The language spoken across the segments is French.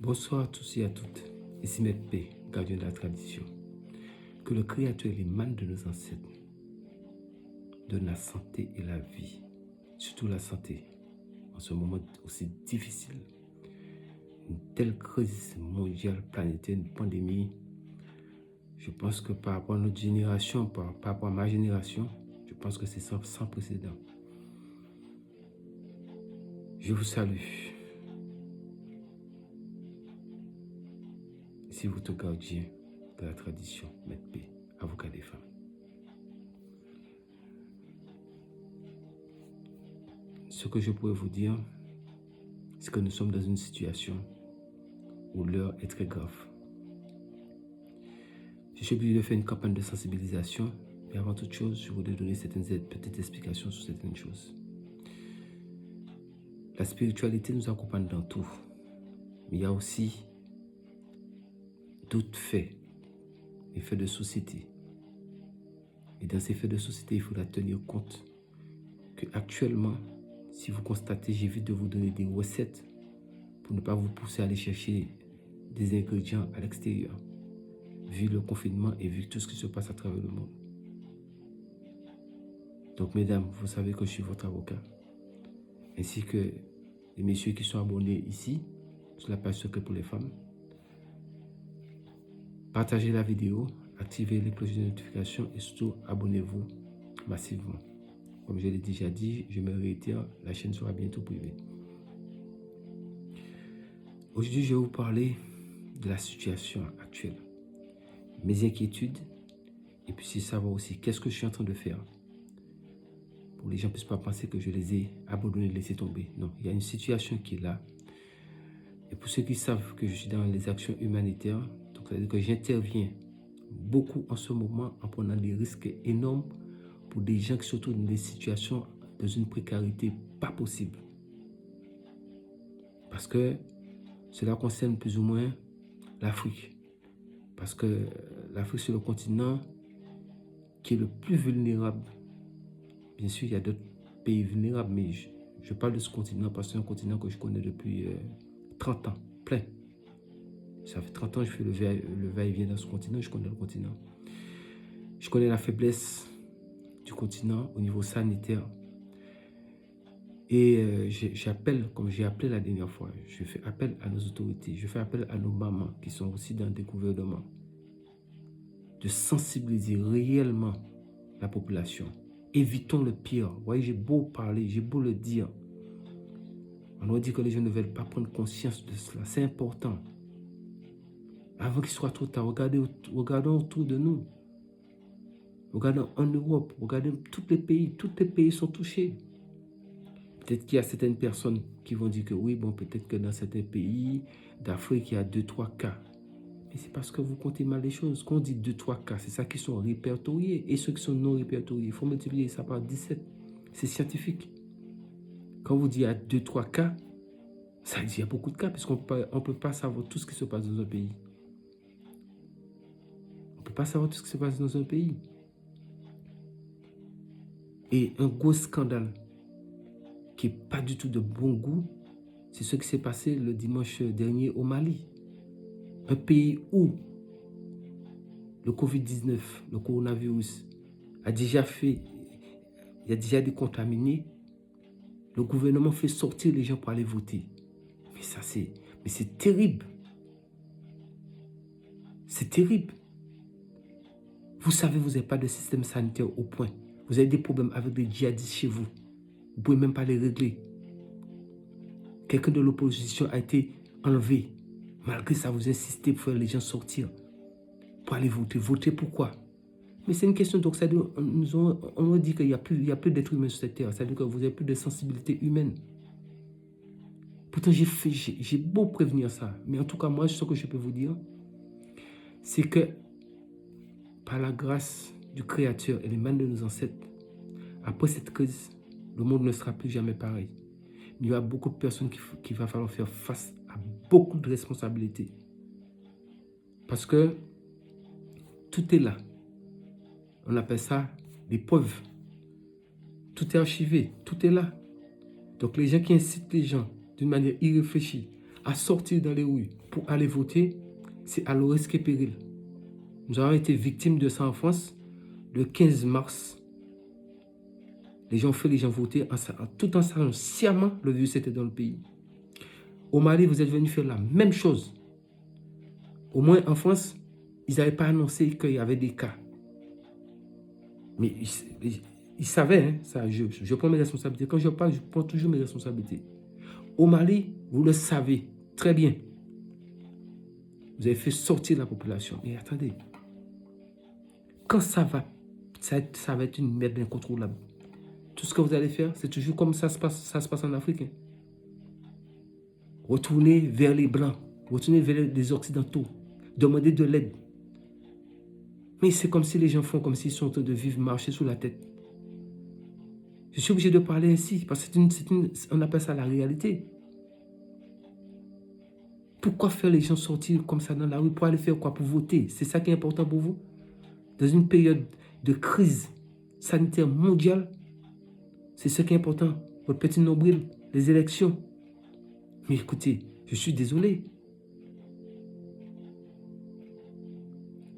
Bonsoir à tous et à toutes. Ici Maître P, gardien de la tradition. Que le Créateur et les mannes de nos ancêtres donnent la santé et la vie, surtout la santé, en ce moment aussi difficile. Une telle crise mondiale, planétaire, une pandémie, je pense que par rapport à notre génération, par rapport à ma génération, je pense que c'est sans précédent. Je vous salue. Ici votre gardien de la tradition, Maître P, avocat des femmes. Ce que je pourrais vous dire, c'est que nous sommes dans une situation où l'heure est très grave. Je suis obligé de faire une campagne de sensibilisation, mais avant toute chose, je voudrais donner certaines petites explications sur certaines choses. La spiritualité nous accompagne dans tout, mais il y a aussi d'autres faits, les faits de société. Et dans ces faits de société, il faudra tenir compte que actuellement, si vous constatez, j'évite de vous donner des recettes pour ne pas vous pousser à aller chercher des ingrédients à l'extérieur, vu le confinement et vu tout ce qui se passe à travers le monde. Donc, mesdames, vous savez que je suis votre avocat, ainsi que les messieurs qui sont abonnés ici, sur la page secrète pour les femmes. Partagez la vidéo, activez les cloches de notification et surtout abonnez-vous massivement. Comme je l'ai déjà dit, je me réitère, la chaîne sera bientôt privée. Aujourd'hui, je vais vous parler de la situation actuelle, mes inquiétudes, et puis savoir aussi qu'est-ce que je suis en train de faire. Pour que les gens ne puissent pas penser que je les ai abandonnés, laissés tomber. Non, il y a une situation qui est là. Et pour ceux qui savent que je suis dans les actions humanitaires, donc c'est-à-dire que j'interviens beaucoup en ce moment en prenant des risques énormes pour des gens qui se trouvent dans des situations, dans une précarité pas possible. Parce que cela concerne plus ou moins l'Afrique. Parce que l'Afrique, c'est le continent qui est le plus vulnérable. Bien sûr, il y a d'autres pays vulnérables, mais je parle de ce continent parce que c'est un continent que je connais depuis 30 ans, plein. Ça fait 30 ans que je fais le va-et-vient dans ce continent, je connais le continent. Je connais la faiblesse du continent au niveau sanitaire. Et j'appelle, comme j'ai appelé la dernière fois, je fais appel à nos autorités, je fais appel à nos mamans qui sont aussi dans des gouvernements, de sensibiliser réellement la population. Évitons le pire. Vous voyez, j'ai beau parler, j'ai beau le dire. On doit dire que les gens ne veulent pas prendre conscience de cela. C'est important. Avant qu'il soit trop tard, regardons autour de nous. Regardons en Europe, regardons tous les pays sont touchés. Peut-être qu'il y a certaines personnes qui vont dire que oui, bon, peut-être que dans certains pays d'Afrique, il y a 2-3 cas. Mais c'est parce que vous comptez mal les choses. Quand on dit 2-3 cas, c'est ça qui sont répertoriés. Et ceux qui sont non répertoriés, il faut multiplier ça par 17. C'est scientifique. Quand vous dites il y a 2-3 cas, ça veut dire qu'il y a beaucoup de cas, puisqu'on ne peut pas savoir tout ce qui se passe dans un pays. On ne peut pas savoir tout ce qui se passe dans un pays. Et un gros scandale qui n'est pas du tout de bon goût, c'est ce qui s'est passé le dimanche dernier au Mali. Un pays où le Covid-19, le coronavirus, il y a déjà des contaminés. Le gouvernement fait sortir les gens pour aller voter. Mais c'est terrible. C'est terrible. Vous savez, vous n'avez pas de système sanitaire au point. Vous avez des problèmes avec des djihadistes chez vous. Vous ne pouvez même pas les régler. Quelqu'un de l'opposition a été enlevé. Malgré ça, vous insistez pour faire les gens sortir. Pour aller voter. Voter pourquoi? Mais c'est une question, donc on nous dit qu'il n'y a plus d'êtres humains sur cette terre. C'est-à-dire que vous n'avez plus de sensibilité humaine. Pourtant, j'ai beau prévenir ça. Mais en tout cas, moi, ce que je peux vous dire, c'est que par la grâce du Créateur et les mains de nos ancêtres, après cette crise, le monde ne sera plus jamais pareil. Il y aura beaucoup de personnes qui va falloir faire face à beaucoup de responsabilités. Parce que tout est là. On appelle ça des preuves. Tout est archivé, tout est là. Donc les gens qui incitent les gens d'une manière irréfléchie à sortir dans les rues, pour aller voter, c'est à leur risque et péril. Nous avons été victimes de ça en France. Le 15 mars, les gens votaient tout en sachant sciemment le virus était dans le pays. Au Mali, vous êtes venus faire la même chose. Au moins en France, ils n'avaient pas annoncé qu'il y avait des cas. Mais ils savaient, hein, ça, je prends mes responsabilités. Quand je parle, je prends toujours mes responsabilités. Au Mali, vous le savez très bien. Vous avez fait sortir la population. Mais attendez, quand ça va être une merde incontrôlable. Tout ce que vous allez faire, c'est toujours comme ça se passe en Afrique. Hein. Retournez vers les Blancs, retournez vers les Occidentaux, demandez de l'aide. Mais c'est comme si les gens font comme s'ils sont en train de vivre, marcher sous la tête. Je suis obligé de parler ainsi, parce que on appelle ça la réalité. Pourquoi faire les gens sortir comme ça dans la rue? Pour aller faire quoi? Pour voter? C'est ça qui est important pour vous? Dans une période de crise sanitaire mondiale, c'est ce qui est important. Votre petit nombril, les élections. Mais écoutez, je suis désolé.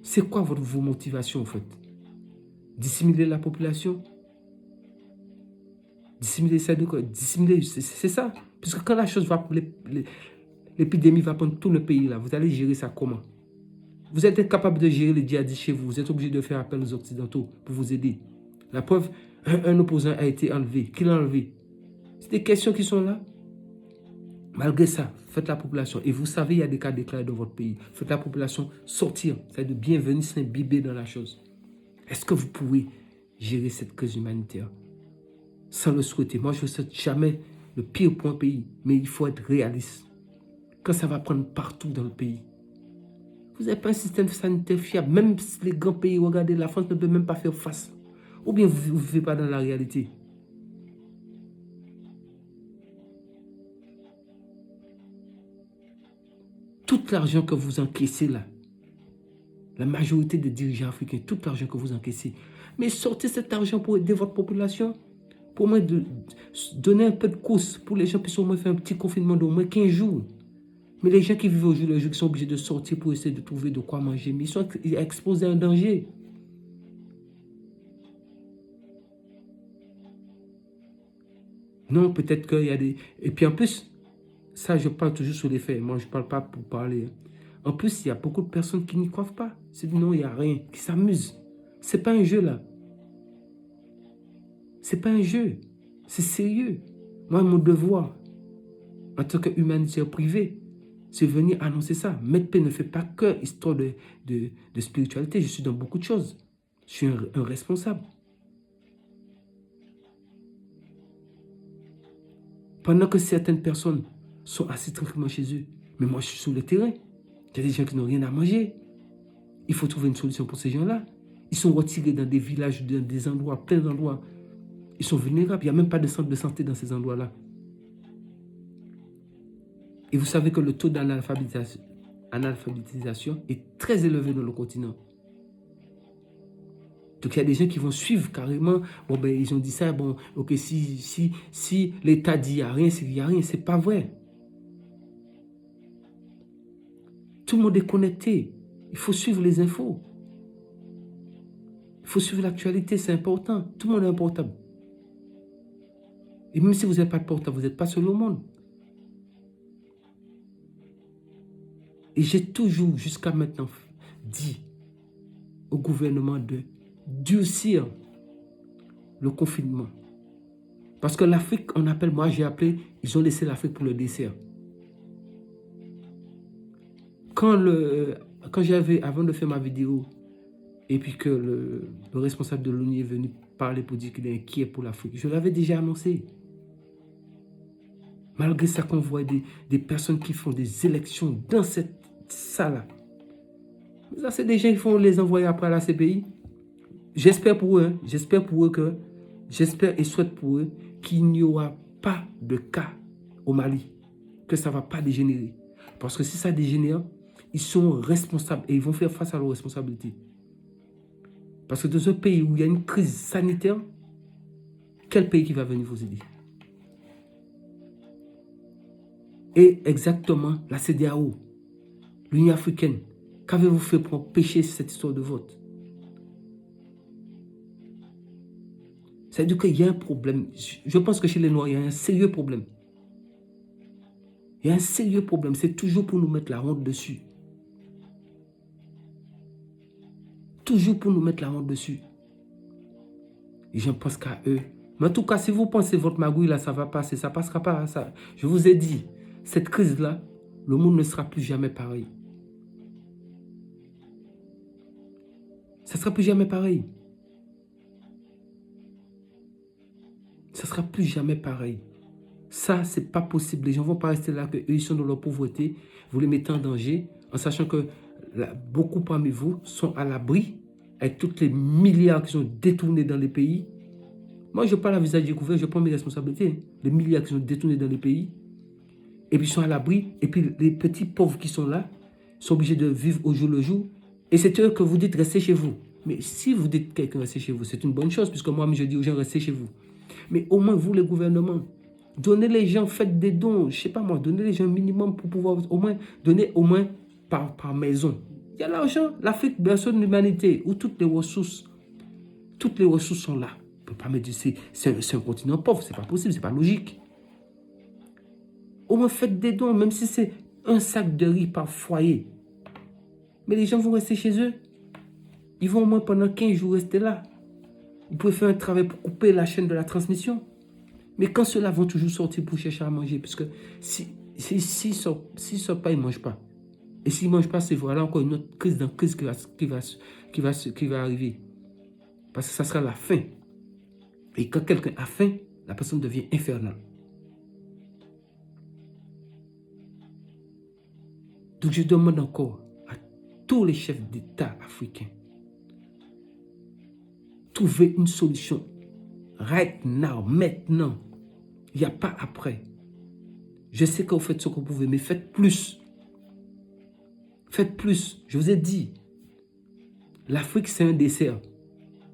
C'est quoi vos motivations en fait? Dissimuler la population? Dissimuler ça de quoi? Dissimuler, c'est ça. Puisque quand la chose va, l'épidémie va prendre tout le pays là, vous allez gérer ça comment? Vous êtes incapable de gérer les djihadistes chez vous. Vous êtes obligé de faire appel aux Occidentaux pour vous aider. La preuve, un opposant a été enlevé. Qui l'a enlevé? C'est des questions qui sont là. Malgré ça, faites la population. Et vous savez, il y a des cas déclarés dans votre pays. Faites la population sortir. C'est-à-dire de bienvenue s'imbiber dans la chose. Est-ce que vous pouvez gérer cette crise humanitaire sans le souhaiter? Moi, je ne souhaite jamais le pire pour un pays. Mais il faut être réaliste. Quand ça va prendre partout dans le pays, vous n'avez pas un système sanitaire fiable. Même les grands pays, regardez, la France ne peut même pas faire face. Ou bien vous ne vivez pas dans la réalité. Tout l'argent que vous encaissez là, la majorité des dirigeants africains, tout l'argent que vous encaissez, mais sortez cet argent pour aider votre population, pour au moins donner un peu de course, pour les gens qui puissent au moins faire un petit confinement d'au moins 15 jours. Mais les gens qui vivent au jour le jour, qui sont obligés de sortir pour essayer de trouver de quoi manger, mais ils sont exposés à un danger. Non, peut-être qu'il y a des... Et puis en plus, ça, je parle toujours sur les faits. Moi, je ne parle pas pour parler. En plus, il y a beaucoup de personnes qui n'y croient pas. C'est non, il n'y a rien, qui s'amusent. Ce n'est pas un jeu, là. Ce n'est pas un jeu. C'est sérieux. Moi, mon devoir, en tant qu'humanitaire privé, c'est venir annoncer ça. Maître P ne fait pas que histoire de spiritualité. Je suis dans beaucoup de choses. Je suis un responsable. Pendant que certaines personnes sont assises tranquillement chez eux, mais moi, je suis sur le terrain. Il y a des gens qui n'ont rien à manger. Il faut trouver une solution pour ces gens-là. Ils sont retirés dans des villages, dans des endroits, plein d'endroits. Ils sont vulnérables. Il n'y a même pas de centre de santé dans ces endroits-là. Et vous savez que le taux d'analphabétisation est très élevé dans le continent. Donc il y a des gens qui vont suivre carrément. Bon, ben, ils ont dit ça. Bon, ok, si l'État dit qu'il n'y a rien, c'est qu'il n'y a rien. Ce n'est pas vrai. Tout le monde est connecté. Il faut suivre les infos. Il faut suivre l'actualité, c'est important. Tout le monde est un portable. Et même si vous n'êtes pas de portable, vous n'êtes pas seul au monde. Et j'ai toujours, jusqu'à maintenant, dit au gouvernement de durcir le confinement. Parce que l'Afrique, moi j'ai appelé, ils ont laissé l'Afrique pour le dessert. Quand j'avais, avant de faire ma vidéo, et puis que le responsable de l'ONU est venu parler pour dire qu'il est inquiet pour l'Afrique, je l'avais déjà annoncé. Malgré ça qu'on voit des personnes qui font des élections dans cette salle-là. Ça, c'est des gens qui font les envoyer après à la CPI. J'espère pour eux, j'espère et souhaite pour eux qu'il n'y aura pas de cas au Mali, que ça ne va pas dégénérer. Parce que si ça dégénère, ils sont responsables et ils vont faire face à leurs responsabilités. Parce que dans un pays où il y a une crise sanitaire, quel pays qui va venir vous aider? Et exactement, la CEDEAO. l'Union africaine, qu'avez-vous fait pour empêcher cette histoire de vote? C'est-à-dire qu'il y a un problème. Je pense que chez les Noirs, il y a un sérieux problème. Il y a un sérieux problème. C'est toujours pour nous mettre la honte dessus. Toujours pour nous mettre la honte dessus. Les gens pensent qu'à eux. Mais en tout cas, si vous pensez votre magouille là, ça va passer, ça passera pas. Ça. Je vous ai dit, cette crise-là, le monde ne sera plus jamais pareil. Ça ne sera plus jamais pareil. Ça ne sera plus jamais pareil. Ça, c'est pas possible. Les gens ne vont pas rester là, qu'eux, ils sont dans leur pauvreté. Vous les mettez en danger, en sachant que là, beaucoup parmi vous sont à l'abri, avec tous les milliards qui sont détournés dans les pays. Moi, je parle à visage découvert, je prends mes responsabilités. Les milliards qui sont détournés dans les pays. Et puis, ils sont à l'abri. Et puis, les petits pauvres qui sont là sont obligés de vivre au jour le jour. Et c'est eux que vous dites, restez chez vous. Mais si vous dites quelqu'un restez chez vous, c'est une bonne chose, puisque moi, je dis aux gens, restez chez vous. Mais au moins, vous, les gouvernements, donnez les gens, faites des dons, je ne sais pas moi, donnez les gens un minimum pour pouvoir au moins donner au moins par maison. Il y a l'argent, l'Afrique, berceau de l'humanité, où toutes les ressources sont là. On ne peut pas me dire que c'est un continent pauvre, ce n'est pas possible, ce n'est pas logique. Au moins faites des dons, même si c'est un sac de riz par foyer. Mais les gens vont rester chez eux. Ils vont au moins pendant 15 jours rester là. Vous pouvez faire un travail pour couper la chaîne de la transmission. Mais quand ceux-là vont toujours sortir pour chercher à manger, parce que s'ils ne sortent pas, ils ne mangent pas. Et s'ils ne mangent pas, c'est voilà encore une autre crise qui va arriver. Parce que ça sera la faim. Et quand quelqu'un a faim, la personne devient infernale. Donc je demande encore à tous les chefs d'État africains, trouvez une solution. Right now, maintenant. Il n'y a pas après. Je sais que vous faites ce que vous pouvez, mais faites plus. Faites plus. Je vous ai dit, l'Afrique, c'est un dessert.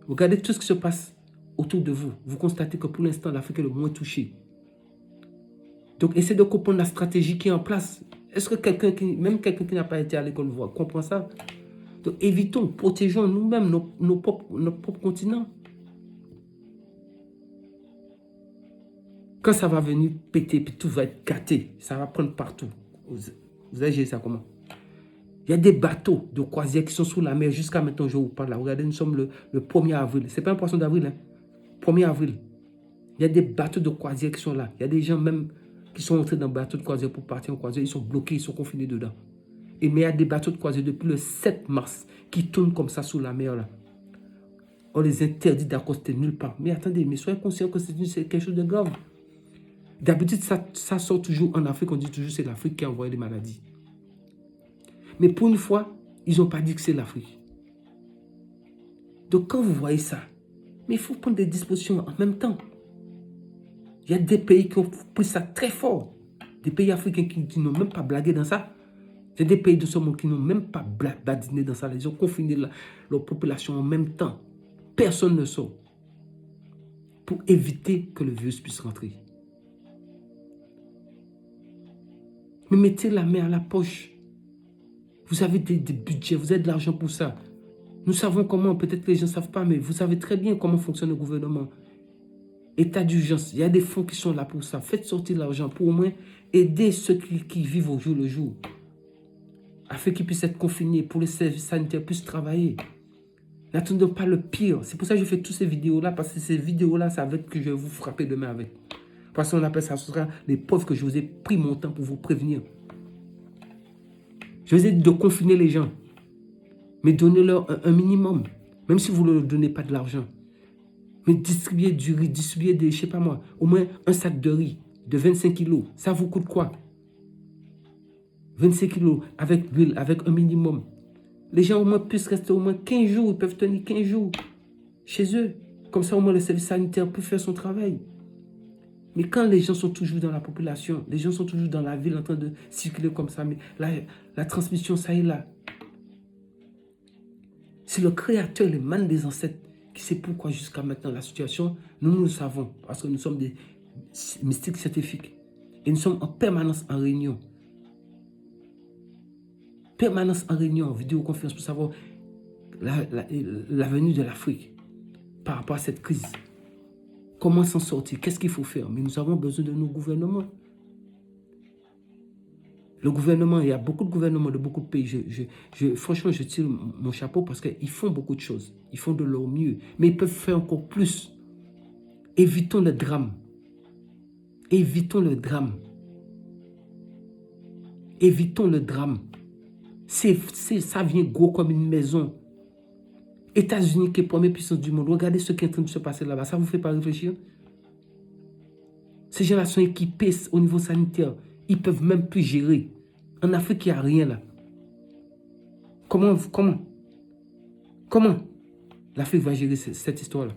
Regardez tout ce qui se passe autour de vous. Vous constatez que pour l'instant, l'Afrique est le moins touchée. Donc, essayez de comprendre la stratégie qui est en place. Est-ce que même quelqu'un qui n'a pas été à l'école comprend ça? Donc, évitons, protégeons nous-mêmes notre propre continent. Quand ça va venir péter, puis tout va être gâté, ça va prendre partout. Vous avez géré ça comment? Il y a des bateaux de croisière qui sont sous la mer jusqu'à maintenant, je vous parle là. Regardez, nous sommes le 1er avril. Ce n'est pas un poisson d'avril, hein? 1er avril. Il y a des bateaux de croisière qui sont là. Il y a des gens même qui sont entrés dans le bateau de croisière pour partir en croisière. Ils sont bloqués, ils sont confinés dedans. Mais il y a des bateaux de croisière depuis le 7 mars qui tournent comme ça sous la mer là. On les interdit d'accoster nulle part. Mais attendez, mais soyez conscients que c'est quelque chose de grave. D'habitude, ça sort toujours en Afrique. On dit toujours que c'est l'Afrique qui a envoyé les maladies. Mais pour une fois, ils n'ont pas dit que c'est l'Afrique. Donc quand vous voyez ça, mais il faut prendre des dispositions en même temps. Il y a des pays qui ont pris ça très fort. Des pays africains qui n'ont même pas blagué dans ça. Il y a des pays de ce monde qui n'ont même pas badiné dans ça. Ils ont confiné leur population en même temps. Personne ne sort. Pour éviter que le virus puisse rentrer. Mais mettez la main à la poche. Vous avez des budgets, vous avez de l'argent pour ça. Nous savons comment, peut-être que les gens ne savent pas, mais vous savez très bien comment fonctionne le gouvernement. État d'urgence, il y a des fonds qui sont là pour ça. Faites sortir l'argent pour au moins aider ceux qui vivent au jour le jour. Afin qu'ils puissent être confinés, pour les services sanitaires puissent travailler. N'attendons pas le pire. C'est pour ça que je fais toutes ces vidéos-là, parce que ces vidéos-là, c'est avec que je vais vous frapper demain avec. Parce qu'on appelle ça, ce sera les preuves que je vous ai pris mon temps pour vous prévenir. Je vous ai dit de confiner les gens. Mais donnez-leur un minimum. Même si vous ne leur donnez pas de l'argent. Mais distribuez du riz, distribuez des, je ne sais pas moi, au moins un sac de riz de 25 kilos. Ça vous coûte quoi? 25 kilos avec l'huile, avec un minimum. Les gens au moins puissent rester au moins 15 jours. Ils peuvent tenir 15 jours chez eux. Comme ça, au moins, le service sanitaire peut faire son travail. Mais quand les gens sont toujours dans la population, les gens sont toujours dans la ville en train de circuler comme ça, mais la transmission, ça est là. C'est le Créateur, le man des ancêtres, qui sait pourquoi jusqu'à maintenant la situation, nous le savons, parce que nous sommes des mystiques scientifiques. Et nous sommes en permanence en réunion. permanence en réunion, en vidéoconférence pour savoir l'avenir de l'Afrique par rapport à cette crise. Comment s'en sortir? Qu'est-ce qu'il faut faire? Mais nous avons besoin de nos gouvernements. Le gouvernement, il y a beaucoup de gouvernements de beaucoup de pays. Franchement, je tire mon chapeau parce qu'ils font beaucoup de choses. Ils font de leur mieux. Mais ils peuvent faire encore plus. Évitons le drame. Évitons le drame. Évitons le drame. Ça vient gros comme une maison. États-Unis qui est la première puissance du monde. Regardez ce qui est en train de se passer là-bas. Ça ne vous fait pas réfléchir? Ces gens-là sont équipés au niveau sanitaire. Ils ne peuvent même plus gérer. En Afrique, il n'y a rien là. Comment l'Afrique va gérer cette histoire-là?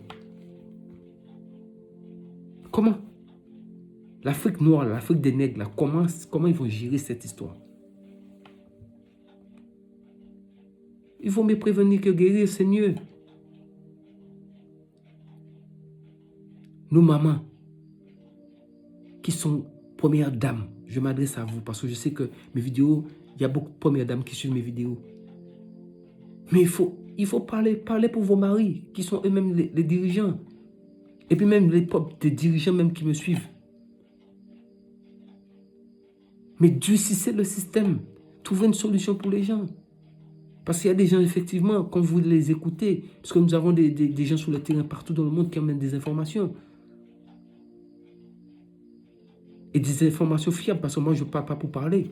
Comment? L'Afrique noire, l'Afrique des nègres, là, comment ils vont gérer cette histoire? Il vaut mieux prévenir que guérir, c'est mieux. Nos mamans, qui sont premières dames, je m'adresse à vous parce que je sais que mes vidéos, il y a beaucoup de premières dames qui suivent mes vidéos. Mais il faut parler pour vos maris, qui sont eux-mêmes les dirigeants. Et puis même les dirigeants même qui me suivent. Mais durcissez le système. Trouvez une solution pour les gens. Parce qu'il y a des gens, effectivement, quand vous les écoutez, parce que nous avons des gens sur le terrain partout dans le monde qui amènent des informations. Et des informations fiables, parce que moi, je ne parle pas pour parler.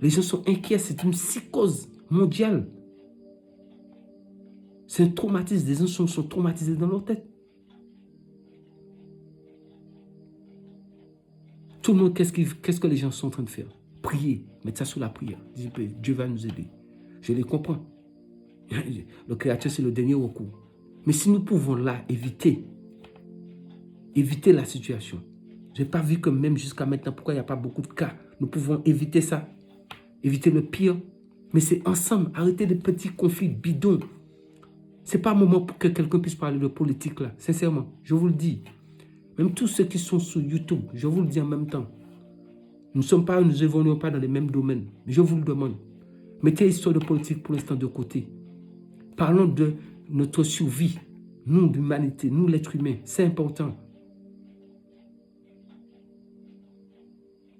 Les gens sont inquiets, c'est une psychose mondiale. C'est un traumatisme, les gens sont traumatisés dans leur tête. Tout le monde, qu'est-ce que les gens sont en train de faire? Prier, mettre ça sous la prière. Dieu va nous aider. Je les comprends. Le Créateur, c'est le dernier recours. Mais si nous pouvons là éviter la situation. Je n'ai pas vu que même jusqu'à maintenant, pourquoi il n'y a pas beaucoup de cas. Nous pouvons éviter ça. Éviter le pire. Mais c'est ensemble. Arrêtez les petits conflits bidons. Ce n'est pas un moment pour que quelqu'un puisse parler de politique là. Sincèrement, je vous le dis. Même tous ceux qui sont sur YouTube, je vous le dis en même temps. Nous évoluons pas dans les mêmes domaines. Je vous le demande. Mettez l'histoire de politique pour l'instant de côté. Parlons de notre survie. Nous, l'humanité, nous, l'être humain. C'est important.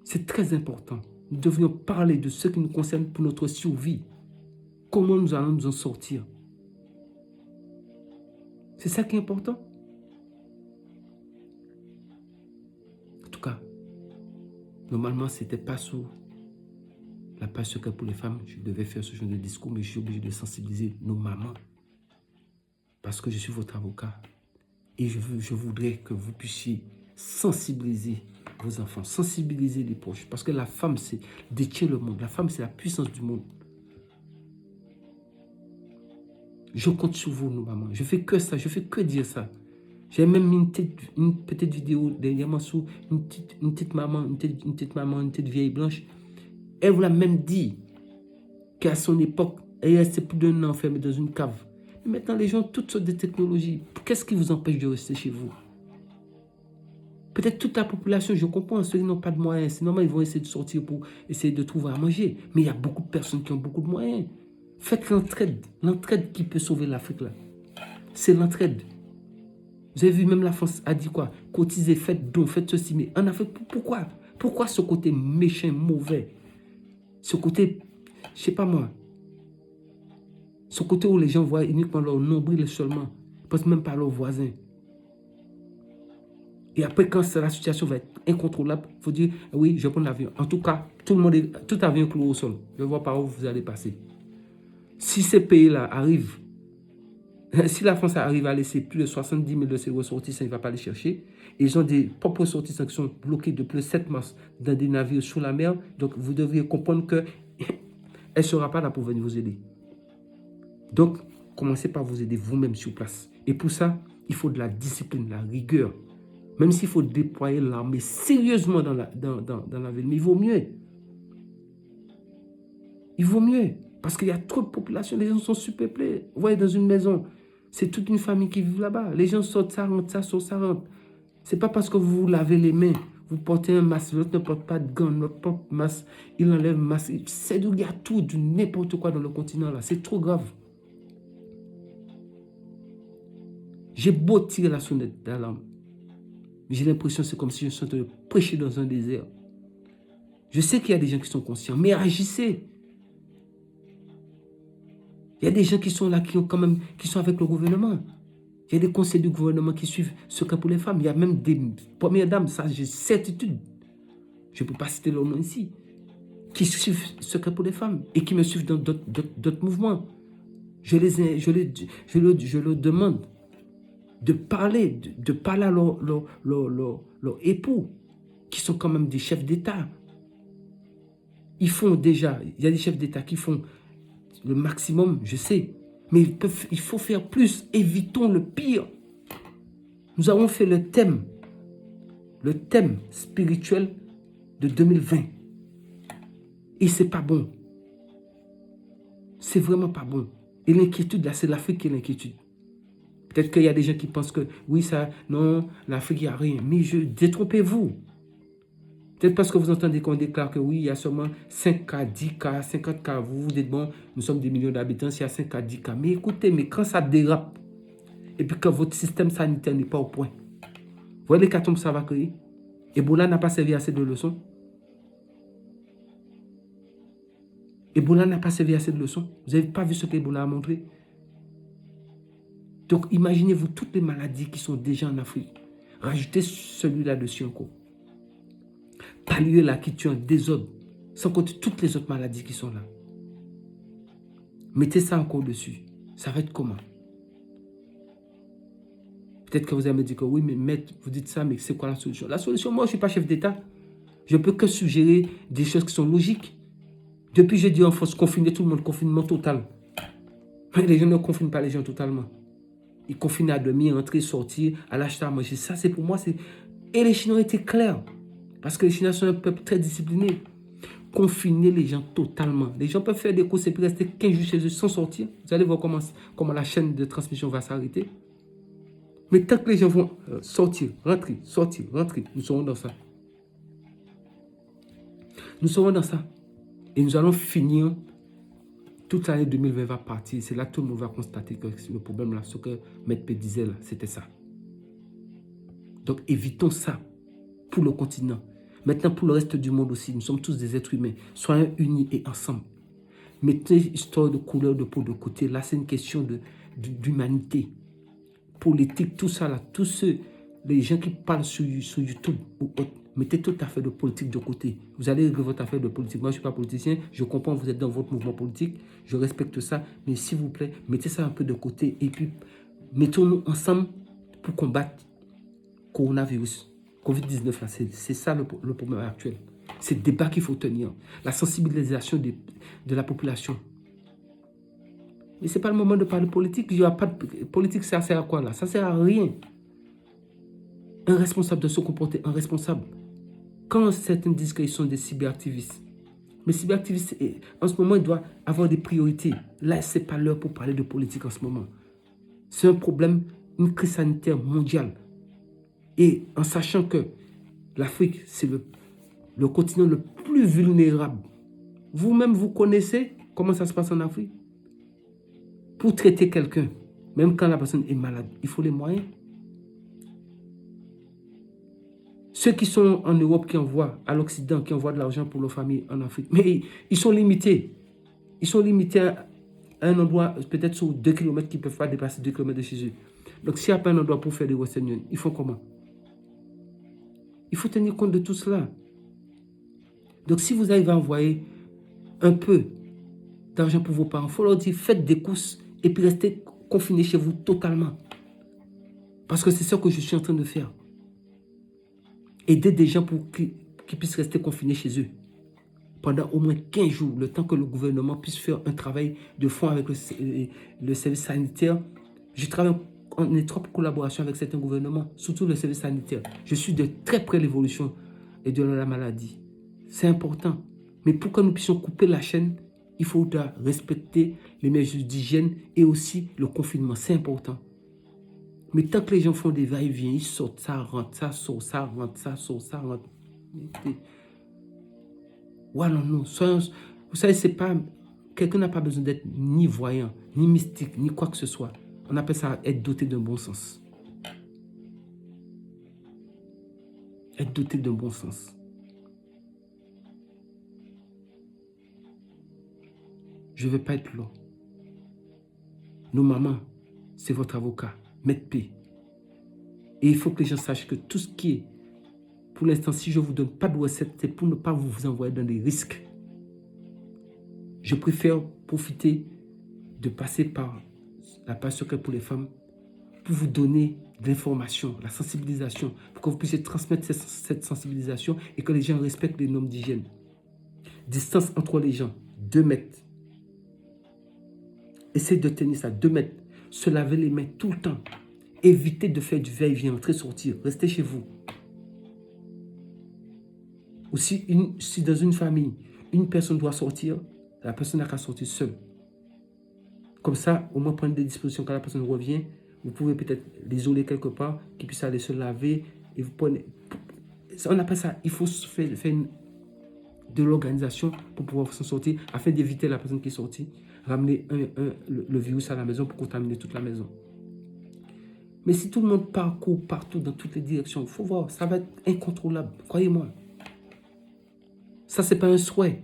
C'est très important. Nous devrions parler de ce qui nous concerne pour notre survie. Comment nous allons nous en sortir? C'est ça qui est important. En tout cas, normalement, ce n'était pas sous la page secrète pour les femmes. Je devais faire ce genre de discours, mais je suis obligé de sensibiliser nos mamans. Parce que je suis votre avocat. Et je voudrais que vous puissiez sensibiliser vos enfants, sensibiliser les proches. Parce que la femme détient le monde. La femme, c'est la puissance du monde. Je compte sur vous, nos mamans. Je fais que ça, je fais que dire ça. J'ai même mis une petite vidéo dernièrement sur une petite maman, une petite vieille blanche. Elle vous l'a même dit qu'à son époque, elle est restée plus d'un an enfermée dans une cave. Mais maintenant, les gens ont toutes sortes de technologies. Qu'est-ce qui vous empêche de rester chez vous? Peut-être toute la population, je comprends, ceux qui n'ont pas de moyens. C'est normal, ils vont essayer de sortir pour essayer de trouver à manger. Mais il y a beaucoup de personnes qui ont beaucoup de moyens. Faites l'entraide. L'entraide qui peut sauver l'Afrique là. C'est l'entraide. Vous avez vu, même la France a dit quoi? Cotisez, faites don, faites ceci. Mais en Afrique, pourquoi? Pourquoi ce côté méchant, mauvais? Ce côté, je ne sais pas moi. Ce côté où les gens voient uniquement leur nombril seulement. Ils ne pensent même pas à leurs voisins. Et après, quand la situation va être incontrôlable, il faut dire, oui, je prends l'avion. En tout cas, tout avion cloué au sol. Je ne vois pas où vous allez passer. Si ces pays-là arrivent, si la France arrive à laisser plus de 70 000 de ses ressortissants, il ne va pas les chercher. Ils ont des propres ressortissants qui sont bloqués depuis le 7 mars dans des navires sous la mer. Donc, vous devriez comprendre qu'elle ne sera pas là pour venir vous aider. Donc, commencez par vous aider vous-même sur place. Et pour ça, il faut de la discipline, de la rigueur. Même s'il faut déployer l'armée sérieusement dans la ville. Mais il vaut mieux. Il vaut mieux. Parce qu'il y a trop de population. Les gens sont surpeuplés. Vous voyez, dans une maison, c'est toute une famille qui vit là-bas. Les gens sortent, ça rentre, ça sort, ça rentre. Ce n'est pas parce que vous vous lavez les mains Vous portez un masque, l'autre ne porte pas de gants, l'autre porte masque, il enlève le masque. C'est d'où il y a tout, du n'importe quoi dans le continent là. C'est trop grave. J'ai beau tirer la sonnette d'alarme. J'ai l'impression que c'est comme si je suis en train de prêcher dans un désert. Je sais qu'il y a des gens qui sont conscients, mais agissez. Il y a des gens qui sont là, qui sont avec le gouvernement. Il y a des conseils du gouvernement qui suivent Secret pour les femmes. Il y a même des premières dames, ça j'ai certitude. Je ne peux pas citer leur nom ici. Qui suivent Secret pour les femmes et qui me suivent dans d'autres mouvements. Je leur demande de parler à leurs époux, qui sont quand même des chefs d'État. Ils font déjà, il y a des chefs d'État qui font le maximum, je sais, mais il faut faire plus. Évitons le pire. Nous avons fait le thème spirituel de 2020. Et c'est pas bon. C'est vraiment pas bon. Et l'inquiétude, là, c'est l'Afrique qui est l'inquiétude. Peut-être qu'il y a des gens qui pensent que, oui, ça, non, l'Afrique, il n'y a rien. Mais détrompez-vous. Peut-être parce que vous entendez qu'on déclare que oui, il y a seulement 5 cas, 10 cas, 50 cas. Vous vous dites, bon, nous sommes des millions d'habitants, s'il y a 5 cas, 10 cas. Mais écoutez, mais quand ça dérape, et puis quand votre système sanitaire n'est pas au point, vous voyez l'hécatombe ça va créer. Ebola n'a pas servi assez de leçons. Ebola n'a pas servi assez de leçons. Vous n'avez pas vu ce qu'Ebola a montré. Donc, imaginez-vous toutes les maladies qui sont déjà en Afrique. Rajoutez celui-là dessus encore. Pallier là qui tue un désordre, sans compter toutes les autres maladies qui sont là. Mettez ça encore dessus. Ça va être comment? Peut-être que vous allez me dire que oui, mais maître, vous dites ça, mais c'est quoi la solution? La solution, moi, je ne suis pas chef d'État. Je ne peux que suggérer des choses qui sont logiques. Depuis, j'ai dit en France, confiner tout le monde, confinement total. Mais les gens ne confinent pas les gens totalement. Ils confinent à demi, entrer, sortir, à l'acheter à manger. Ça, c'est pour moi, c'est... Et les Chinois étaient clairs. Parce que les Chinois sont un peuple très discipliné. Confiner les gens totalement. Les gens peuvent faire des courses et puis rester 15 jours chez eux sans sortir. Vous allez voir comment la chaîne de transmission va s'arrêter. Mais tant que les gens vont sortir, rentrer, nous serons dans ça. Nous serons dans ça. Et nous allons finir, toute l'année 2020 va partir. C'est là que tout le monde va constater que le problème là, ce que Maître P disait là, c'était ça. Donc évitons ça pour le continent. Maintenant, pour le reste du monde aussi, nous sommes tous des êtres humains. Soyons unis et ensemble. Mettez histoire de couleur de peau de côté. Là, c'est une question d'humanité. Politique, tout ça là, les gens qui parlent sur YouTube ou autre, mettez toute affaire de politique de côté. Vous allez régler votre affaire de politique. Moi, je ne suis pas politicien. Je comprends que vous êtes dans votre mouvement politique. Je respecte ça. Mais s'il vous plaît, mettez ça un peu de côté. Et puis, mettons-nous ensemble pour combattre le coronavirus. Covid-19, là, c'est ça le problème actuel. C'est le débat qu'il faut tenir. La sensibilisation de la population. Mais ce n'est pas le moment de parler de politique. Il y a pas de politique, ça sert à quoi là? Ça ne sert à rien. Un responsable de se comporter, un responsable. Quand certains disent qu'ils sont des cyberactivistes, mais cyberactivistes, en ce moment, ils doivent avoir des priorités. Là, ce n'est pas l'heure pour parler de politique en ce moment. C'est un problème, une crise sanitaire mondiale. Et en sachant que l'Afrique, c'est le continent le plus vulnérable. Vous-même, vous connaissez comment ça se passe en Afrique. Pour traiter quelqu'un, même quand la personne est malade, il faut les moyens. Ceux qui sont en Europe, qui envoient à l'Occident, qui envoient de l'argent pour leurs familles en Afrique, mais ils sont limités. Ils sont limités à un endroit, peut-être sur 2 km, qui ne peuvent pas dépasser 2 km de chez eux. Donc, s'il n'y a pas un endroit pour faire des Western Union, ils font comment? Il faut tenir compte de tout cela. Donc, si vous arrivez à envoyer un peu d'argent pour vos parents, il faut leur dire, faites des courses et puis restez confinés chez vous totalement. Parce que c'est ça que je suis en train de faire. Aider des gens pour qu'ils puissent rester confinés chez eux pendant au moins 15 jours, le temps que le gouvernement puisse faire un travail de fond avec le service sanitaire. Je travaille en étroite collaboration avec certains gouvernements, surtout le service sanitaire. Je suis de très près l'évolution de la maladie. C'est important. Mais pour que nous puissions couper la chaîne, il faudra respecter les mesures d'hygiène et aussi le confinement. C'est important. Mais tant que les gens font des va-et-vient, ils sortent, ça rentre, ça sort, ça rentre, ça sort, ça rentre. Écoutez, ouais, non, soyons, vous savez, c'est pas, quelqu'un n'a pas besoin d'être ni voyant, ni mystique, ni quoi que ce soit. On appelle ça être doté d'un bon sens. Être doté d'un bon sens. Je ne vais pas être long. Nos mamans, c'est votre avocat, Maître P. Et il faut que les gens sachent que tout ce qui est, pour l'instant, si je ne vous donne pas de recette, c'est pour ne pas vous envoyer dans des risques. Je préfère profiter de passer par la page secrète pour les femmes pour vous donner de l'information, la sensibilisation, pour que vous puissiez transmettre cette sensibilisation et que les gens respectent les normes d'hygiène. Distance entre les gens, 2 mètres. Essayez de tenir ça, 2 mètres. Se laver les mains tout le temps. Évitez de faire du va-et-vient, entrer, sortir. Restez chez vous. Ou si dans une famille, une personne doit sortir, la personne n'a qu'à sortir seule. Comme ça, au moins prendre des dispositions quand la personne revient. Vous pouvez peut-être l'isoler quelque part, qu'il puisse aller se laver. Et vous prenez... On appelle ça, il faut faire de l'organisation pour pouvoir s'en sortir, afin d'éviter la personne qui est sortie, ramener le virus à la maison pour contaminer toute la maison. Mais si tout le monde parcourt partout, dans toutes les directions, il faut voir, ça va être incontrôlable, croyez-moi. Ça, ce n'est pas un souhait.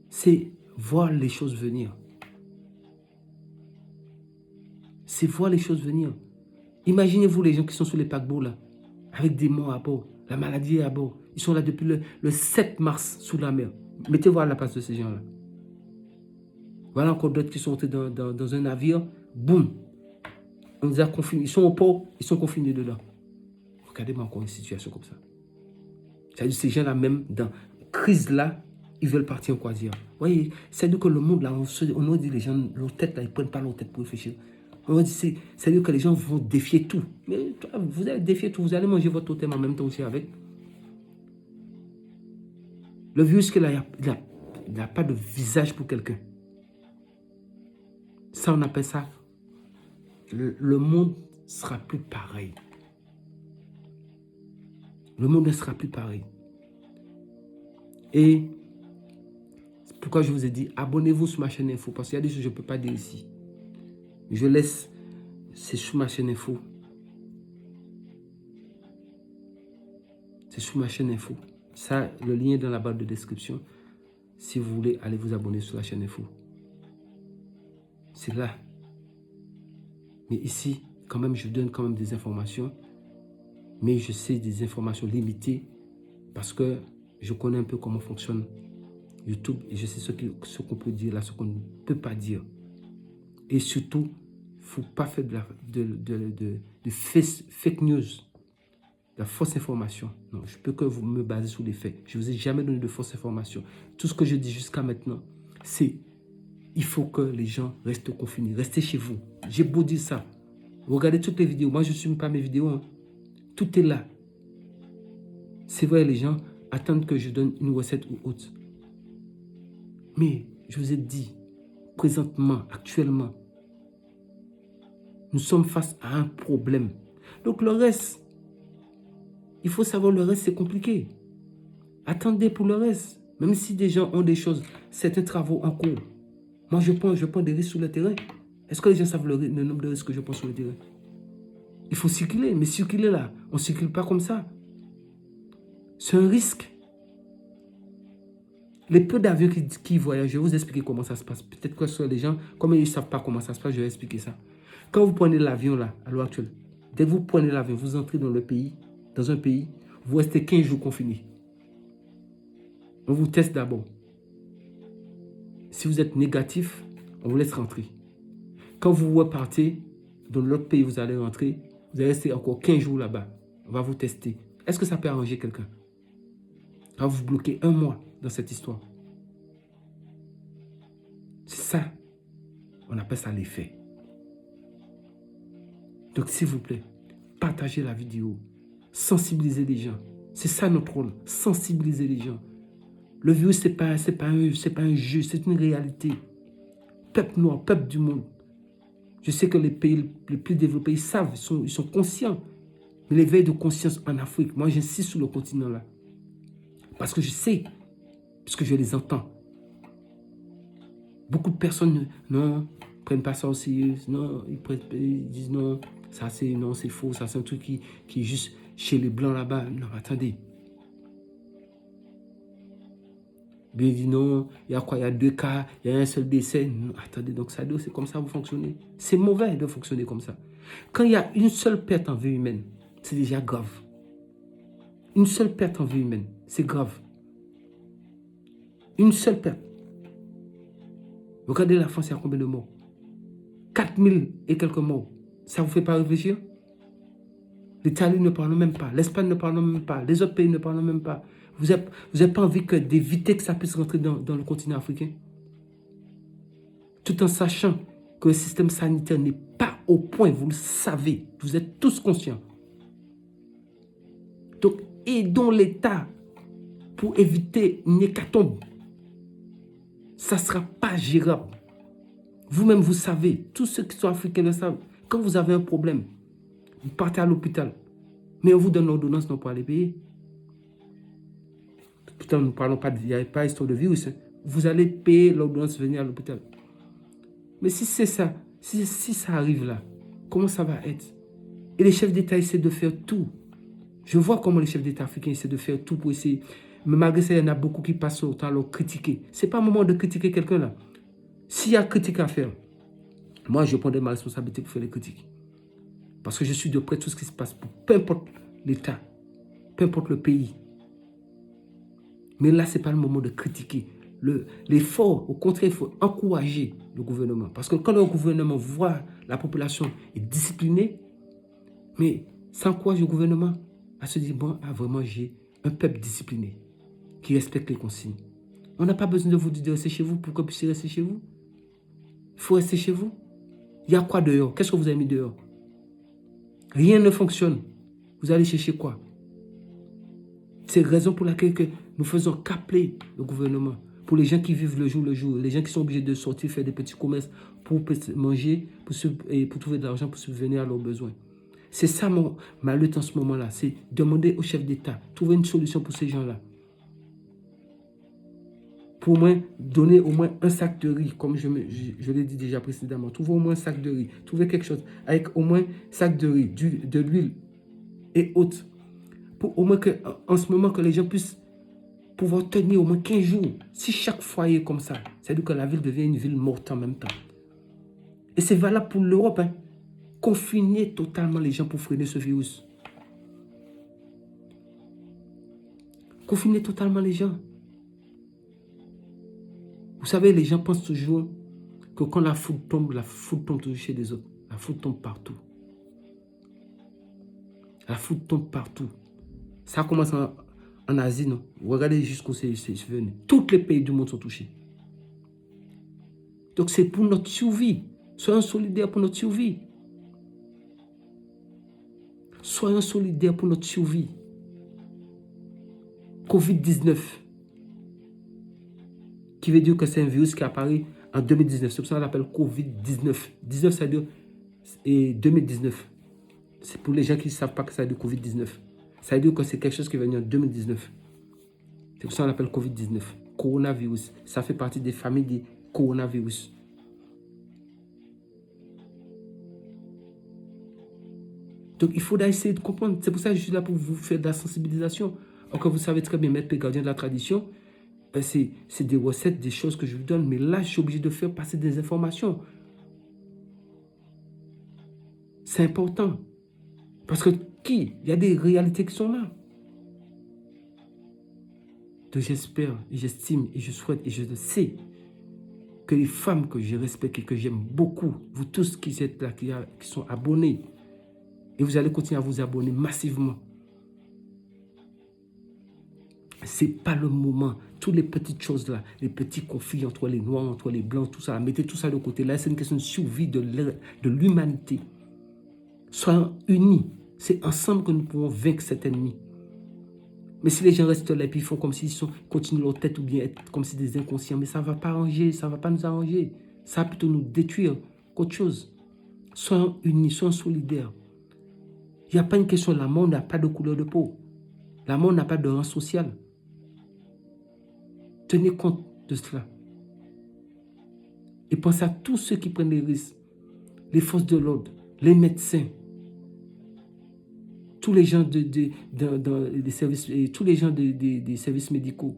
C'est voir les choses venir. C'est voir les choses venir. Imaginez-vous les gens qui sont sur les paquebots là, avec des morts à bord, la maladie est à bord. Ils sont là depuis le 7 mars sous la mer. Mettez-vous à la place de ces gens-là. Voilà encore d'autres qui sont entrés dans un navire. Boum. On les a confinés. Ils sont au port, ils sont confinés dedans. Regardez-moi encore une situation comme ça. C'est-à-dire ces gens-là même, dans crise là, ils veulent partir en croisière. Vous voyez, c'est-à-dire que le monde là, on dit les gens, leur tête là, ils ne prennent pas leur tête pour réfléchir. C'est-à-dire que les gens vont défier tout. Mais vous allez défier tout, vous allez manger votre totem en même temps aussi avec. Le virus, il n'a pas de visage pour quelqu'un. Ça, on appelle ça, le monde ne sera plus pareil. Le monde ne sera plus pareil. Et c'est pourquoi je vous ai dit, abonnez-vous sur ma chaîne info, parce qu'il y a des choses que je ne peux pas dire ici. Je laisse, c'est sur ma chaîne info. C'est sur ma chaîne info. Ça, le lien est dans la barre de description. Si vous voulez, allez vous abonner sur la chaîne info. C'est là. Mais ici, quand même, je donne quand même des informations. Mais je sais des informations limitées parce que je connais un peu comment fonctionne YouTube et je sais ce qu'on peut dire là, ce qu'on ne peut pas dire. Et surtout, il ne faut pas faire de fake news, de la fausse information. Non, je peux que vous me baser sur les faits. Je ne vous ai jamais donné de fausses informations. Tout ce que je dis jusqu'à maintenant, c'est il faut que les gens restent confinés. Restez chez vous. J'ai beau dire ça. Regardez toutes les vidéos. Moi, je ne suis pas mes vidéos. Hein. Tout est là. C'est vrai, les gens attendent que je donne une recette ou autre. Mais je vous ai dit, présentement, actuellement, nous sommes face à un problème. Donc le reste, il faut savoir le reste, c'est compliqué. Attendez pour le reste. Même si des gens ont des choses, certains travaux en cours. Moi, je prends des risques sur le terrain. Est-ce que les gens savent le nombre de risques que je prends sur le terrain? Il faut circuler, mais circuler là, on ne circule pas comme ça. C'est un risque. Les peu d'avions qui voyagent, je vais vous expliquer comment ça se passe. Peut-être que ce sont les gens, comme ils ne savent pas comment ça se passe, je vais expliquer ça. Quand vous prenez l'avion là, à l'heure actuelle, dès que vous prenez l'avion, vous entrez dans un pays, vous restez 15 jours confinés. On vous teste d'abord. Si vous êtes négatif, on vous laisse rentrer. Quand vous repartez, dans l'autre pays, vous allez rentrer, vous allez rester encore 15 jours là-bas. On va vous tester. Est-ce que ça peut arranger quelqu'un? On va vous bloquer 1 mois dans cette histoire. C'est ça. On appelle ça l'effet. Donc, s'il vous plaît, partagez la vidéo. Sensibilisez les gens. C'est ça notre rôle. Sensibiliser les gens. Le virus, ce n'est pas un jeu, c'est une réalité. Peuple noir, peuple du monde. Je sais que les pays les plus développés, ils savent, ils sont conscients. Mais l'éveil de conscience en Afrique, moi j'insiste sur le continent là. Parce que je sais, parce que je les entends. Beaucoup de personnes ne prennent pas ça au sérieux. Non, ils disent non, ça c'est non, c'est faux, ça c'est un truc qui est juste chez les blancs là-bas. Non, attendez. Bien dit non, il y a quoi? Il y a 2 cas, il y a un seul décès. Non, attendez, donc ça c'est comme ça vous fonctionnez. C'est mauvais de fonctionner comme ça. Quand il y a une seule perte en vie humaine, c'est déjà grave. Une seule perte en vie humaine, c'est grave. Une seule perte. Regardez la France, il y a combien de morts? 4000 et quelques morts. Ça ne vous fait pas réfléchir? L'Italie ne parle même pas. L'Espagne ne parle même pas. Les autres pays ne parlent même pas. Vous n'avez pas envie d'éviter que ça puisse rentrer dans le continent africain? Tout en sachant que le système sanitaire n'est pas au point, vous le savez. Vous êtes tous conscients. Donc, aidons l'État pour éviter une hécatombe. Ça ne sera pas gérable. Vous-même, vous savez, tous ceux qui sont africains le savent. Quand vous avez un problème, vous partez à l'hôpital, mais on vous donne l'ordonnance non pour aller payer. Pourtant, nous ne parlons pas, il n'y a pas histoire de virus. Hein. Vous allez payer l'ordonnance, venir à l'hôpital. Mais si c'est ça, si ça arrive là, comment ça va être? Et les chefs d'État essaient de faire tout. Je vois comment les chefs d'État africains essaient de faire tout pour essayer. Mais malgré ça, il y en a beaucoup qui passent au temps à leur critiquer. Ce n'est pas le moment de critiquer quelqu'un là. S'il y a critique à faire, moi je prendrai ma responsabilité pour faire les critiques. Parce que je suis de près tout ce qui se passe, peu importe l'État, peu importe le pays. Mais là, ce n'est pas le moment de critiquer. L'effort, au contraire, il faut encourager le gouvernement. Parce que quand le gouvernement voit la population est disciplinée, mais ça encourage le gouvernement à se dire, bon, vraiment, j'ai un peuple discipliné qui respecte les consignes. On n'a pas besoin de vous dire de rester chez vous pour que vous puissiez rester chez vous. Il faut rester chez vous. Il y a quoi dehors? Qu'est-ce que vous avez mis dehors? Rien ne fonctionne. Vous allez chercher quoi? C'est la raison pour laquelle nous faisons qu'appeler le gouvernement. Pour les gens qui vivent le jour, les gens qui sont obligés de sortir, faire des petits commerces pour manger, pour trouver de l'argent, pour subvenir à leurs besoins. C'est ça ma lutte en ce moment-là. C'est demander au chef d'État, trouver une solution pour ces gens-là. Pour au moins donner au moins un sac de riz, comme je l'ai dit déjà précédemment. Trouver au moins un sac de riz. Trouver quelque chose avec au moins un sac de riz, de l'huile et autres. Pour au moins en ce moment que les gens puissent pouvoir tenir au moins 15 jours. Si chaque foyer est comme ça, c'est-à-dire que la ville devient une ville morte en même temps. Et c'est valable pour l'Europe. Hein. Confiner totalement les gens pour freiner ce virus. Confiner totalement les gens. Vous savez, les gens pensent toujours que quand la foudre tombe toujours chez les autres. La foudre tombe partout. La foudre tombe partout. Ça commence en Asie, non? Regardez jusqu'où c'est venu. Tous les pays du monde sont touchés. Donc c'est pour notre survie. Soyons solidaires pour notre survie. Soyons solidaires pour notre survie. Covid-19. Qui veut dire que c'est un virus qui apparaît en 2019. C'est pour ça qu'on l'appelle Covid-19. 19, ça veut dire 2019. C'est pour les gens qui ne savent pas que ça veut dire Covid-19. Ça veut dire que c'est quelque chose qui est venu en 2019. C'est pour ça qu'on l'appelle Covid-19. Coronavirus. Ça fait partie des familles des coronavirus. Donc, il faut essayer de comprendre. C'est pour ça que je suis là pour vous faire de la sensibilisation. Encore, vous savez très bien, Maître P, gardien de la tradition, c'est des recettes, des choses que je vous donne. Mais là, je suis obligé de faire passer des informations. C'est important. Parce que il y a des réalités qui sont là. Donc, j'espère, et j'estime, et je souhaite, et je le sais, que les femmes que je respecte et que j'aime beaucoup, vous tous qui êtes là, qui sont abonnés, et vous allez continuer à vous abonner massivement. Ce n'est pas le moment. Toutes les petites choses là, les petits conflits entre les noirs, entre les blancs, tout ça, mettez tout ça de côté. Là, c'est une question de survie de l'humanité. Soyons unis. C'est ensemble que nous pouvons vaincre cet ennemi. Mais si les gens restent là et puis ils font comme s'ils continuent leur tête ou bien être comme si des inconscients, mais ça ne va pas arranger, ça ne va pas nous arranger. Ça va plutôt nous détruire qu'autre chose. Soyons unis, soyons solidaires. Il n'y a pas une question, la mort n'a pas de couleur de peau. La mort n'a pas de rang social. Tenez compte de cela. Et pensez à tous ceux qui prennent les risques. Les forces de l'ordre, les médecins, tous les gens des services, tous les gens des services médicaux,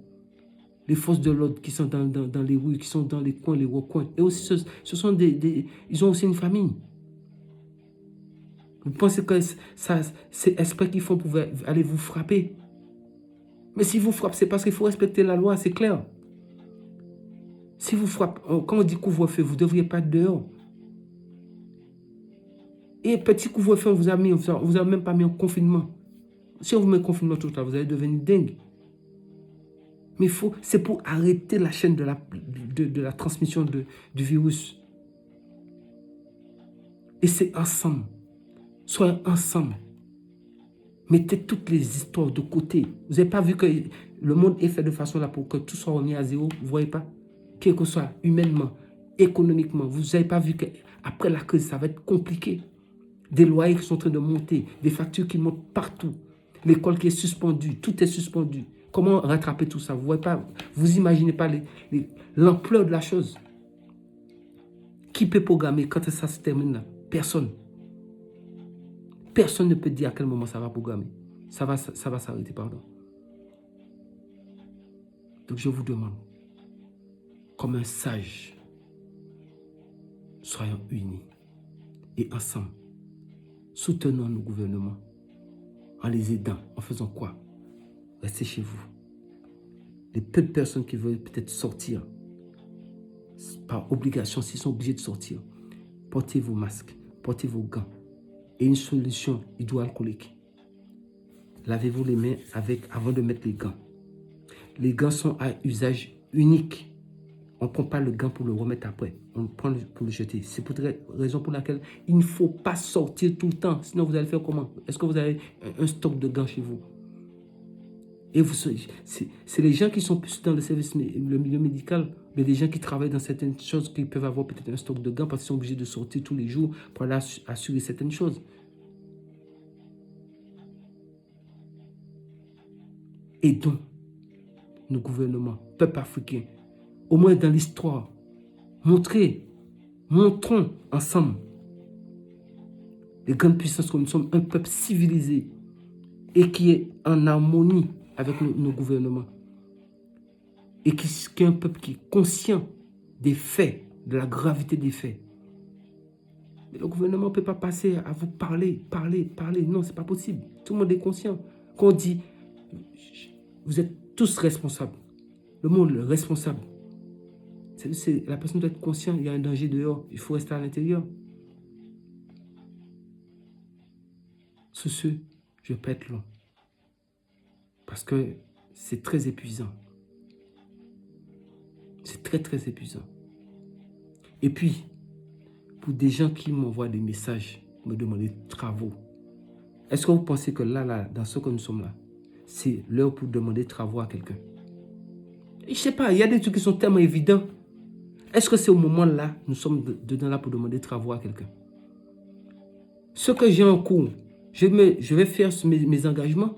les forces de l'ordre qui sont dans les rues, qui sont dans les coins, les recoins. Et aussi, ce sont ils ont aussi une famille. Vous pensez que c'est exprès qu'ils font pour aller vous frapper. Mais si vous frappez, c'est parce qu'il faut respecter la loi, c'est clair. Si vous frappez, quand on dit couvre-feu, vous ne devriez pas être dehors. Et petit couvre-feu, on vous a même pas mis en confinement. Si on vous met en confinement tout là, vous allez devenir dingue. Mais c'est pour arrêter la chaîne de la transmission du virus. Et c'est ensemble. Soyez ensemble. Mettez toutes les histoires de côté. Vous n'avez pas vu que le monde est fait de façon là pour que tout soit remis à zéro? Vous ne voyez pas? Quel que soit humainement, économiquement, vous n'avez pas vu qu'après la crise, ça va être compliqué. Des loyers qui sont en train de monter, des factures qui montent partout, l'école qui est suspendue, tout est suspendu. Comment rattraper tout ça? Vous voyez pas, vous imaginez pas l'ampleur de la chose. Qui peut programmer quand ça se termine là? Personne. Personne ne peut dire à quel moment ça va programmer. Ça va s'arrêter, pardon. Donc je vous demande, comme un sage, soyons unis et ensemble. Soutenons nos gouvernements en les aidant, en faisant quoi? Restez chez vous. Les peu de personnes qui veulent peut-être sortir, par obligation, s'ils sont obligés de sortir, portez vos masques, portez vos gants. Et une solution hydroalcoolique. Lavez-vous les mains avant de mettre les gants. Les gants sont à usage unique. On ne prend pas le gant pour le remettre après. On le prend pour le jeter. C'est pour la raison pour laquelle il ne faut pas sortir tout le temps. Sinon, vous allez faire comment? Est-ce que vous avez un stock de gants chez vous? Et c'est les gens qui sont plus dans le milieu médical, mais les gens qui travaillent dans certaines choses qui peuvent avoir peut-être un stock de gants parce qu'ils sont obligés de sortir tous les jours pour aller assurer certaines choses. Aidons nos gouvernements, peuple africain, au moins dans l'histoire. Montrons ensemble les grandes puissances que nous sommes, un peuple civilisé et qui est en harmonie avec nos gouvernements. Et qui est un peuple qui est conscient des faits, de la gravité des faits. Mais le gouvernement ne peut pas passer à vous parler. Non, ce n'est pas possible. Tout le monde est conscient. Quand on dit, vous êtes tous responsables. Le monde est responsable. La personne doit être consciente, il y a un danger dehors, il faut rester à l'intérieur. Sur ce, je ne vais pas être long. Parce que c'est très épuisant. C'est très, très épuisant. Et puis, pour des gens qui m'envoient des messages, me demandent des travaux, est-ce que vous pensez que là, dans ce que nous sommes là, c'est l'heure pour demander des travaux à quelqu'un? Je ne sais pas, il y a des trucs qui sont tellement évidents. Est-ce que c'est au moment là, nous sommes dedans là pour demander des travaux à quelqu'un? Ce que j'ai en cours, je vais faire mes engagements,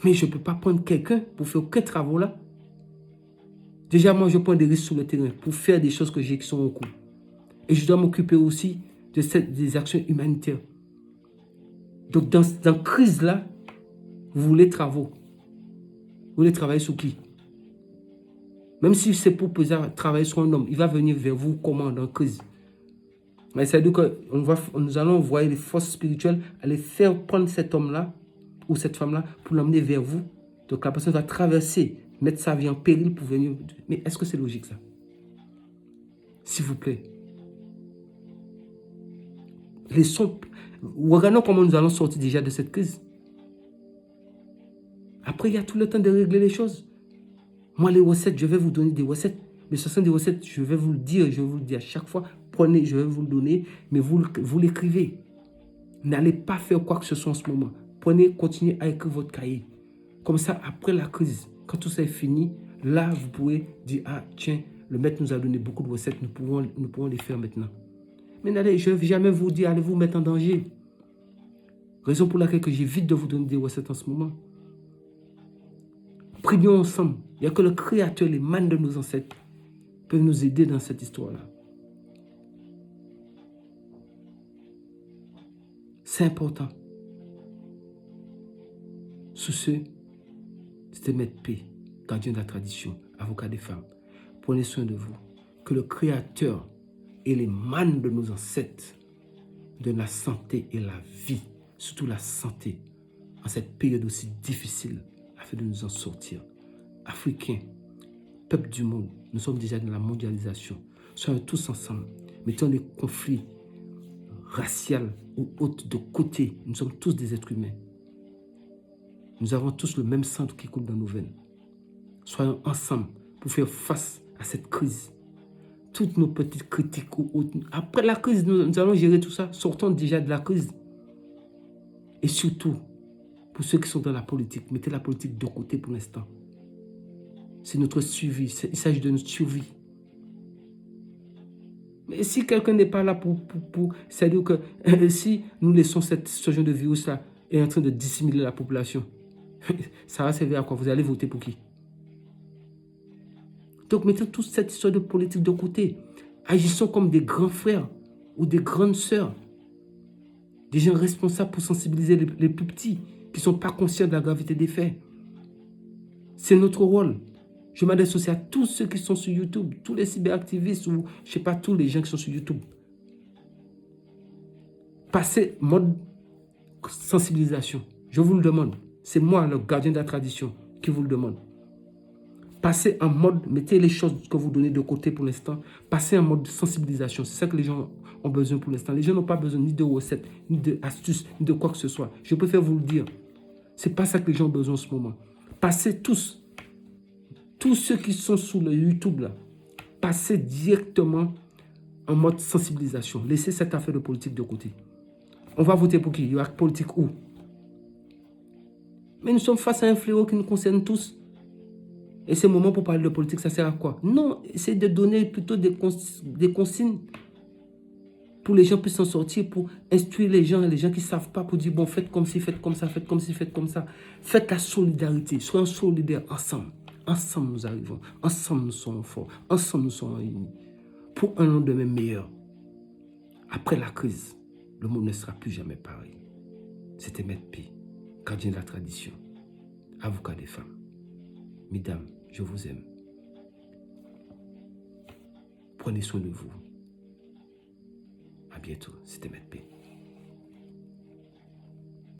mais je ne peux pas prendre quelqu'un pour faire aucun travaux là. Déjà, moi, je prends des risques sur le terrain pour faire des choses que j'ai qui sont en cours. Et je dois m'occuper aussi des actions humanitaires. Donc, dans la crise là, vous voulez travaux. Vous voulez travailler sur qui? Même si c'est pour travailler sur un homme, il va venir vers vous comment dans la crise? Mais c'est-à-dire que nous allons envoyer les forces spirituelles aller faire prendre cet homme-là ou cette femme-là pour l'emmener vers vous. Donc la personne va traverser, mettre sa vie en péril pour venir. Mais est-ce que c'est logique ça? S'il vous plaît. Regardons comment nous allons sortir déjà de cette crise. Après, il y a tout le temps de régler les choses. Moi, les recettes, je vais vous donner des recettes. Mais ce sont des recettes, je vais vous le dire à chaque fois. Prenez, je vais vous le donner, mais vous l'écrivez. N'allez pas faire quoi que ce soit en ce moment. Prenez, continuez à écrire votre cahier. Comme ça, après la crise, quand tout ça est fini, là, vous pouvez dire, ah, tiens, le maître nous a donné beaucoup de recettes, nous pouvons les faire maintenant. Mais je ne vais jamais vous dire, allez vous mettre en danger. Raison pour laquelle j'évite de vous donner des recettes en ce moment. Prions ensemble. Il n'y a que le Créateur, les mânes de nos ancêtres peuvent nous aider dans cette histoire-là. C'est important. Sous ce, c'était Maître P, gardien de la tradition, avocat des femmes. Prenez soin de vous. Que le Créateur et les mânes de nos ancêtres donnent la santé et la vie, surtout la santé, en cette période aussi difficile, afin de nous en sortir. Africains, peuple du monde, nous sommes déjà dans la mondialisation. Soyons tous ensemble. Mettons les conflits raciaux ou autres de côté. Nous sommes tous des êtres humains. Nous avons tous le même sang qui coule dans nos veines. Soyons ensemble pour faire face à cette crise. Toutes nos petites critiques ou autres. Après la crise, nous allons gérer tout ça. Sortons déjà de la crise. Et surtout, pour ceux qui sont dans la politique, mettez la politique de côté pour l'instant. C'est notre survie. Il s'agit de notre survie. Mais si quelqu'un n'est pas là c'est-à-dire que si nous laissons cette situation de virus-là est en train de dissimuler la population, ça va servir à quoi? Vous allez voter pour qui? Donc, mettons toute cette histoire de politique de côté. Agissons comme des grands frères ou des grandes sœurs. Des gens responsables pour sensibiliser les plus petits qui ne sont pas conscients de la gravité des faits. C'est notre rôle. Je m'adresse aussi à tous ceux qui sont sur YouTube, tous les cyberactivistes ou, je ne sais pas, tous les gens qui sont sur YouTube. Passez mode sensibilisation. Je vous le demande. C'est moi, le gardien de la tradition, qui vous le demande. Passez en mode, mettez les choses que vous donnez de côté pour l'instant. Passez en mode sensibilisation. C'est ça que les gens ont besoin pour l'instant. Les gens n'ont pas besoin ni de recettes, ni d'astuces, ni de quoi que ce soit. Je préfère vous le dire. Ce n'est pas ça que les gens ont besoin en ce moment. Passez tous ceux qui sont sur le YouTube, là, passez directement en mode sensibilisation. Laissez cette affaire de politique de côté. On va voter pour qui? Il y aura politique où? Mais nous sommes face à un fléau qui nous concerne tous. Et ce moment pour parler de politique, ça sert à quoi? Non, c'est de donner plutôt des consignes pour les gens puissent s'en sortir, pour instruire les gens qui ne savent pas, pour dire, bon, faites comme ci, faites comme ça, faites comme ci, faites comme ça. Faites la solidarité, soyons solidaires ensemble. Ensemble, nous arrivons. Ensemble, nous sommes forts. Ensemble, nous sommes unis. Pour un lendemain meilleur. Après la crise, le monde ne sera plus jamais pareil. C'était Maître P, gardien de la tradition, avocat des femmes. Mesdames, je vous aime. Prenez soin de vous. À bientôt. C'était Maître P.